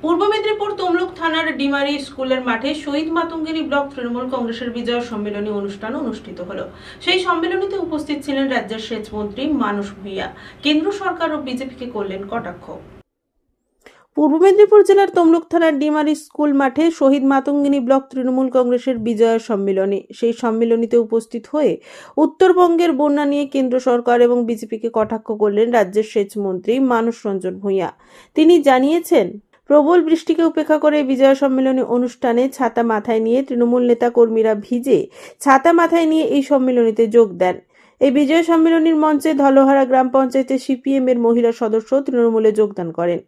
পূর্ব মেদিনীপুর তমলুক থানার ডিমারি স্কুলের মাঠে শহীদ মাতঙ্গিনী ব্লক তৃণমূল কংগ্রেসের বিজয় সম্মেলনী অনুষ্ঠান অনুষ্ঠিত হলো। সেই সম্মেলনীতে উপস্থিত ছিলেন রাজ্যের সেচ মন্ত্রী মানস ভূঁইয়া। কেন্দ্র সরকার ও বিজেপিকে করলেন কটাক্ষ। পূর্ব মেদিনীপুর জেলার তমলুক থানার ডিমারি স্কুল মাঠে শহীদ মাতঙ্গিনী ব্লক তৃণমূল কংগ্রেসের বিজয় সম্মেলনী। সেই সম্মেলনীতে উপস্থিত হয়ে উত্তরবঙ্গের বন্যা নিয়ে কেন্দ্র সরকার এবং বিজেপিকে কটাক্ষ করলেন রাজ্যের সেচ মন্ত্রী মানস রঞ্জন ভূঁইয়া। তিনি জানিয়েছেন, প্রবল বৃষ্টিকে উপেক্ষা করে বিজয় সম্মেলনী অনুষ্ঠানে ছাতা মাথায় নিয়ে তৃণমূল নেতা কর্মীরা ভিজে ছাতা মাথায় নিয়ে এই সম্মেলনীতে যোগ দেন। এই বিজয় সম্মেলনীর মঞ্চে ধলোহারা গ্রাম পঞ্চায়েতের সিপিএম এর মহিলা সদস্য তৃণমূলে যোগদান করেন।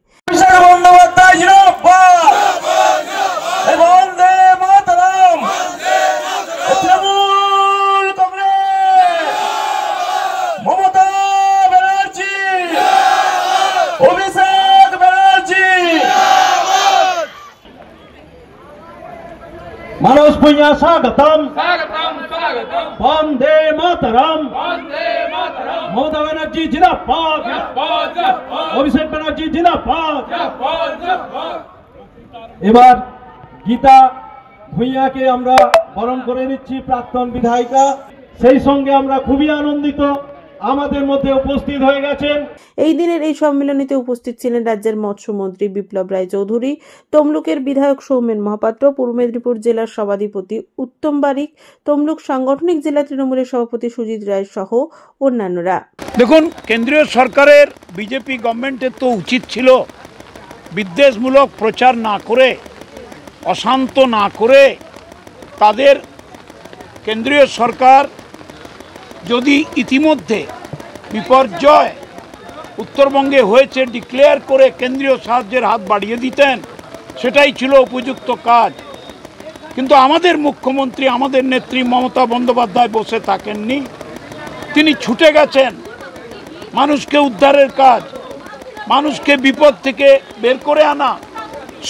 मानस भूंया स्वागतम वंदे मातरम ममता बनर्जी जिंदाबाद अभिषेक बनर्जी जिंदाबाद। এবার গীতা ভূঁইয়াকে আমরা বরণ করে নিচ্ছি, প্রাক্তন বিধায়িকা। সেই সঙ্গে আমরা খুবই আনন্দিত আমাদের মধ্যে উপস্থিত হয়ে গেছেন। এই দিনের এই সম্মেলনীতে উপস্থিত ছিলেন রাজ্যের মৎস্যমন্ত্রী বিপ্লব রায় চৌধুরী, তমলুকের বিধায়ক সৌমেন মহাপাত্র, পূর্ব মেদিনীপুর জেলার সভাধিপতি উত্তম বারিক, তমলুক সাংগঠনিক জেলা তৃণমূলের সভাপতি সুজিত রায় সহ অন্যান্যরা। দেখুন, কেন্দ্রীয় সরকারের বিজেপি গভর্নমেন্টের তো উচিত ছিল বিদ্বেষমূলক প্রচার না করে, অশান্ত না করে, তাদের কেন্দ্রীয় সরকার যদি ইতিমধ্যে বিপর্যয় উত্তরবঙ্গে হয়েছে ডিক্লেয়ার করে কেন্দ্রীয় সাহায্যের হাত বাড়িয়ে দিতেন, সেটাই ছিল উপযুক্ত কাজ। কিন্তু আমাদের মুখ্যমন্ত্রী, আমাদের নেত্রী মমতা বন্দ্যোপাধ্যায় বসে থাকেননি, তিনি ছুটে গেছেন মানুষকে উদ্ধারের কাজ, মানুষকে বিপদ থেকে বের করে আনা,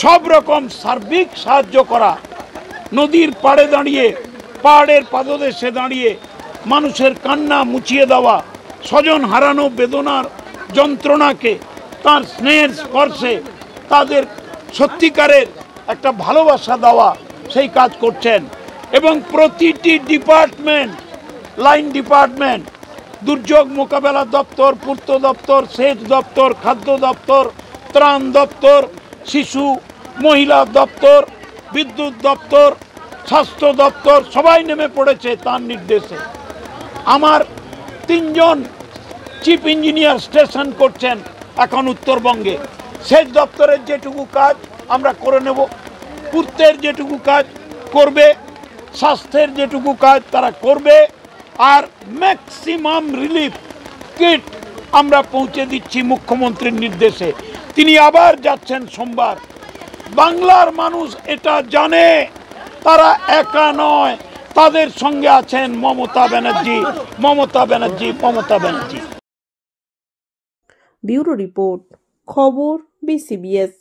সব রকম সার্বিক সাহায্য করা, নদীর পাড়ে দাঁড়িয়ে, পাহাড়ের পাদদেশে দাঁড়িয়ে মানুষের কান্না মুছিয়ে দেওয়া, স্বজন হারানো বেদনার যন্ত্রণাকে তার স্নেহের স্পর্শে তাদের সত্যিকারের একটা ভালোবাসা দেওয়া, সেই কাজ করছেন। এবং প্রতিটি ডিপার্টমেন্ট, লাইন ডিপার্টমেন্ট, দুর্যোগ মোকাবেলা দপ্তর, পূর্ত দপ্তর, সেচ দপ্তর, খাদ্য দপ্তর, ত্রাণ দপ্তর, শিশু মহিলা দপ্তর, বিদ্যুৎ দপ্তর, স্বাস্থ্য দপ্তর সবাই নেমে পড়েছে তার নির্দেশে। আমার 3 জন চিফ ইঞ্জিনিয়ার স্টেশন করছেন এখন উত্তরবঙ্গে। সেচ দপ্তরের যেটুকু কাজ আমরা করে নেব, পূর্তের যেটুকু কাজ করবে, স্বাস্থ্যের যেটুকু কাজ তারা করবে, আর ম্যাক্সিমাম রিলিফ কিট আমরা পৌঁছে দিচ্ছি মুখ্যমন্ত্রীর নির্দেশে। তিনি আবার যাচ্ছেন সোমবার। বাংলার মানুষ এটা জানে, তারা একা নয়, তাদের সঙ্গে আছেন মমতা ব্যানার্জি, মমতা ব্যানার্জি, মমতা ব্যানার্জি। ব্যুরো রিপোর্ট, খবর BCBS।